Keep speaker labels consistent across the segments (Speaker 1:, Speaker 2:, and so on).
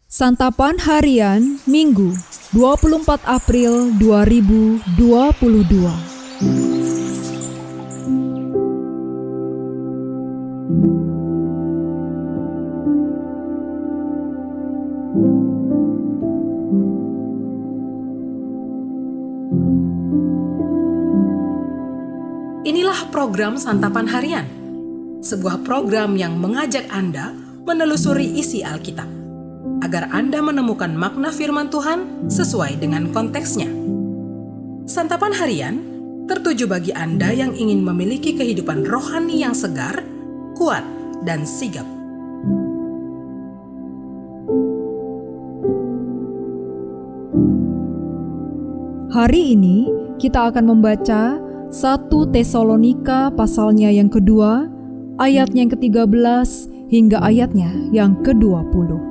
Speaker 1: Santapan Harian Minggu 24 April 2022.
Speaker 2: Inilah program Santapan Harian, sebuah program yang mengajak Anda menelusuri isi Alkitab, agar Anda menemukan makna firman Tuhan sesuai dengan konteksnya. Santapan Harian tertuju bagi Anda yang ingin memiliki kehidupan rohani yang segar, kuat, dan sigap.
Speaker 1: Hari ini kita akan membaca 1 Tesalonika pasalnya yang kedua, ayatnya yang ke-13 hingga ayatnya yang ke-20.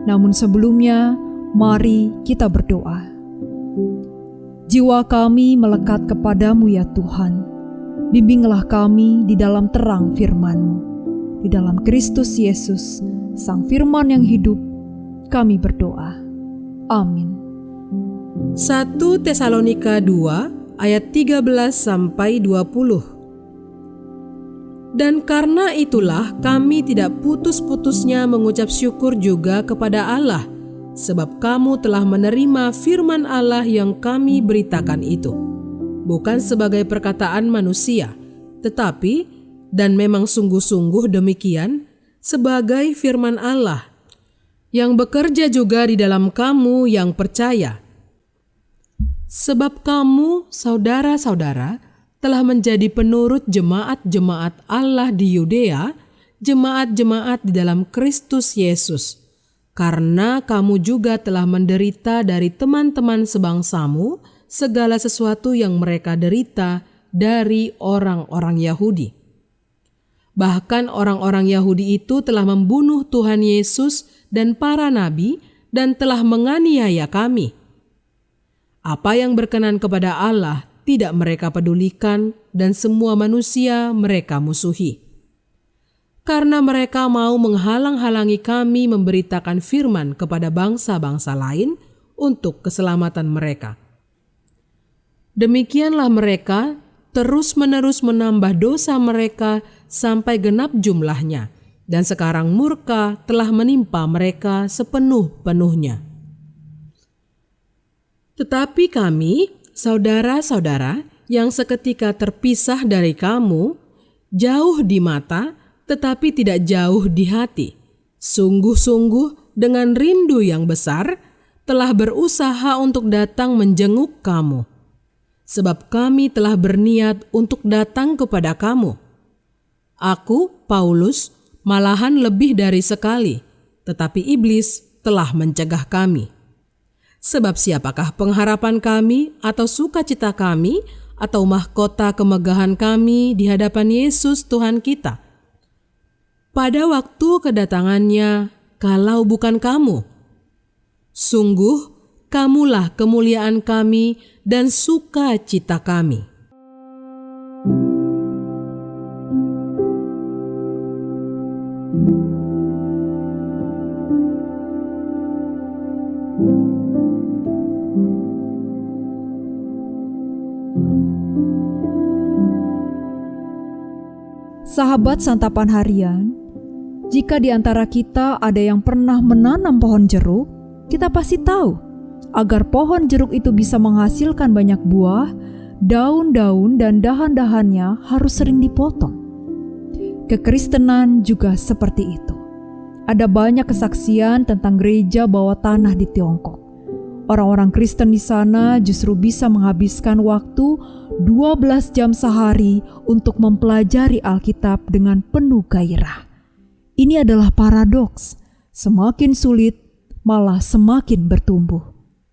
Speaker 1: Namun sebelumnya, mari kita berdoa. Jiwa kami melekat kepadamu ya Tuhan. Bimbinglah kami di dalam terang firman-Mu. Di dalam Kristus Yesus, Sang Firman yang hidup, kami berdoa. Amin.
Speaker 2: 1 Tesalonika 2 ayat 13-20. Dan karena itulah kami tidak putus-putusnya mengucap syukur juga kepada Allah, sebab kamu telah menerima firman Allah yang kami beritakan itu, bukan sebagai perkataan manusia, tetapi, dan memang sungguh-sungguh demikian, sebagai firman Allah, yang bekerja juga di dalam kamu yang percaya. Sebab kamu, saudara-saudara, telah menjadi penurut jemaat-jemaat Allah di Yudea, jemaat-jemaat di dalam Kristus Yesus. Karena kamu juga telah menderita dari teman-teman sebangsamu segala sesuatu yang mereka derita dari orang-orang Yahudi. Bahkan orang-orang Yahudi itu telah membunuh Tuhan Yesus dan para nabi dan telah menganiaya kami. Apa yang berkenan kepada Allah tidak mereka pedulikan, dan semua manusia mereka musuhi. Karena mereka mau menghalang-halangi kami memberitakan firman kepada bangsa-bangsa lain untuk keselamatan mereka. Demikianlah mereka terus-menerus menambah dosa mereka sampai genap jumlahnya, dan sekarang murka telah menimpa mereka sepenuh-penuhnya. Tetapi kami, saudara-saudara, yang seketika terpisah dari kamu, jauh di mata, tetapi tidak jauh di hati, sungguh-sungguh dengan rindu yang besar, telah berusaha untuk datang menjenguk kamu. Sebab kami telah berniat untuk datang kepada kamu. Aku, Paulus, malahan lebih dari sekali, tetapi iblis telah mencegah kami. Sebab siapakah pengharapan kami atau sukacita kami atau mahkota kemegahan kami di hadapan Yesus Tuhan kita? Pada waktu kedatangannya, kalau bukan kamu, sungguh kamulah kemuliaan kami dan sukacita kami.
Speaker 1: Sahabat Santapan Harian, jika di antara kita ada yang pernah menanam pohon jeruk, kita pasti tahu, agar pohon jeruk itu bisa menghasilkan banyak buah, daun-daun dan dahan-dahannya harus sering dipotong. Kekristenan juga seperti itu. Ada banyak kesaksian tentang gereja bawah tanah di Tiongkok. Orang-orang Kristen di sana justru bisa menghabiskan waktu 12 jam sehari untuk mempelajari Alkitab dengan penuh gairah. Ini adalah paradoks. Semakin sulit, malah semakin bertumbuh.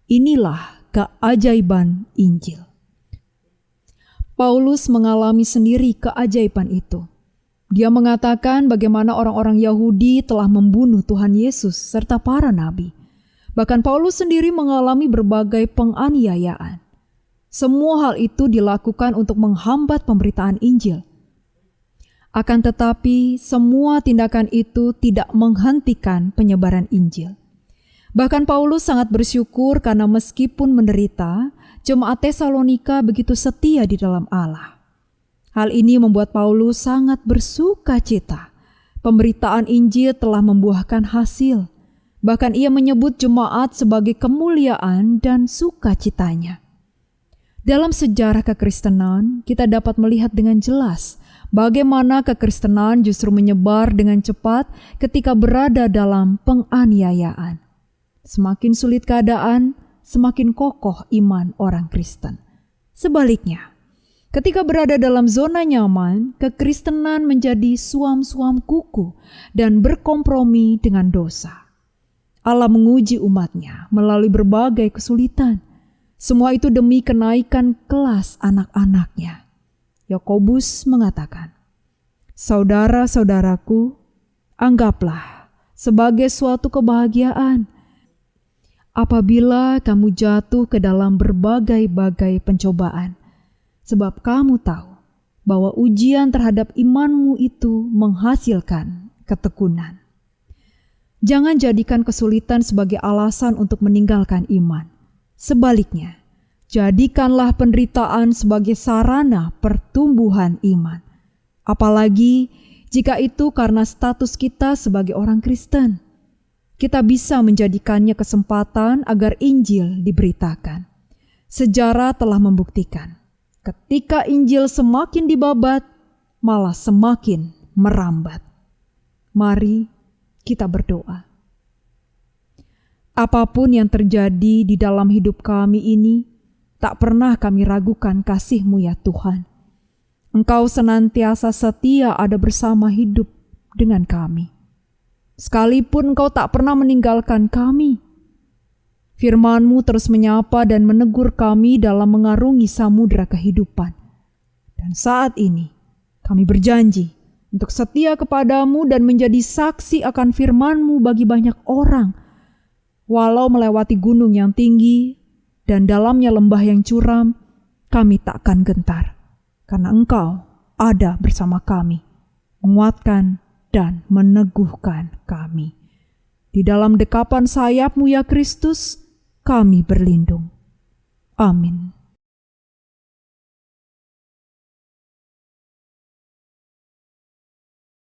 Speaker 1: Inilah keajaiban Injil. Paulus mengalami sendiri keajaiban itu. Dia mengatakan bagaimana orang-orang Yahudi telah membunuh Tuhan Yesus serta para nabi. Bahkan Paulus sendiri mengalami berbagai penganiayaan. Semua hal itu dilakukan untuk menghambat pemberitaan Injil. Akan tetapi, semua tindakan itu tidak menghentikan penyebaran Injil. Bahkan Paulus sangat bersyukur karena meskipun menderita, jemaat Tesalonika begitu setia di dalam Allah. Hal ini membuat Paulus sangat bersuka cita. Pemberitaan Injil telah membuahkan hasil. Bahkan ia menyebut jemaat sebagai kemuliaan dan sukacitanya. Dalam sejarah kekristenan, kita dapat melihat dengan jelas bagaimana kekristenan justru menyebar dengan cepat ketika berada dalam penganiayaan. Semakin sulit keadaan, semakin kokoh iman orang Kristen. Sebaliknya, ketika berada dalam zona nyaman, kekristenan menjadi suam-suam kuku dan berkompromi dengan dosa. Allah menguji umatnya melalui berbagai kesulitan. Semua itu demi kenaikan kelas anak-anaknya. Yakobus mengatakan, "Saudara-saudaraku, anggaplah sebagai suatu kebahagiaan apabila kamu jatuh ke dalam berbagai-bagai pencobaan, sebab kamu tahu bahwa ujian terhadap imanmu itu menghasilkan ketekunan." Jangan jadikan kesulitan sebagai alasan untuk meninggalkan iman. Sebaliknya, jadikanlah penderitaan sebagai sarana pertumbuhan iman. Apalagi jika itu karena status kita sebagai orang Kristen. Kita bisa menjadikannya kesempatan agar Injil diberitakan. Sejarah telah membuktikan, ketika Injil semakin dibabat, malah semakin merambat. Mari kita berdoa. Apapun yang terjadi di dalam hidup kami ini, tak pernah kami ragukan kasih-Mu ya Tuhan. Engkau senantiasa setia ada bersama hidup dengan kami. Sekalipun Engkau tak pernah meninggalkan kami. Firman-Mu terus menyapa dan menegur kami dalam mengarungi samudera kehidupan. Dan saat ini kami berjanji untuk setia kepadamu dan menjadi saksi akan firman-Mu bagi banyak orang. Walau melewati gunung yang tinggi dan dalamnya lembah yang curam, kami tak akan gentar. Karena Engkau ada bersama kami, menguatkan dan meneguhkan kami. Di dalam dekapan sayap-Mu ya Kristus, kami berlindung. Amin.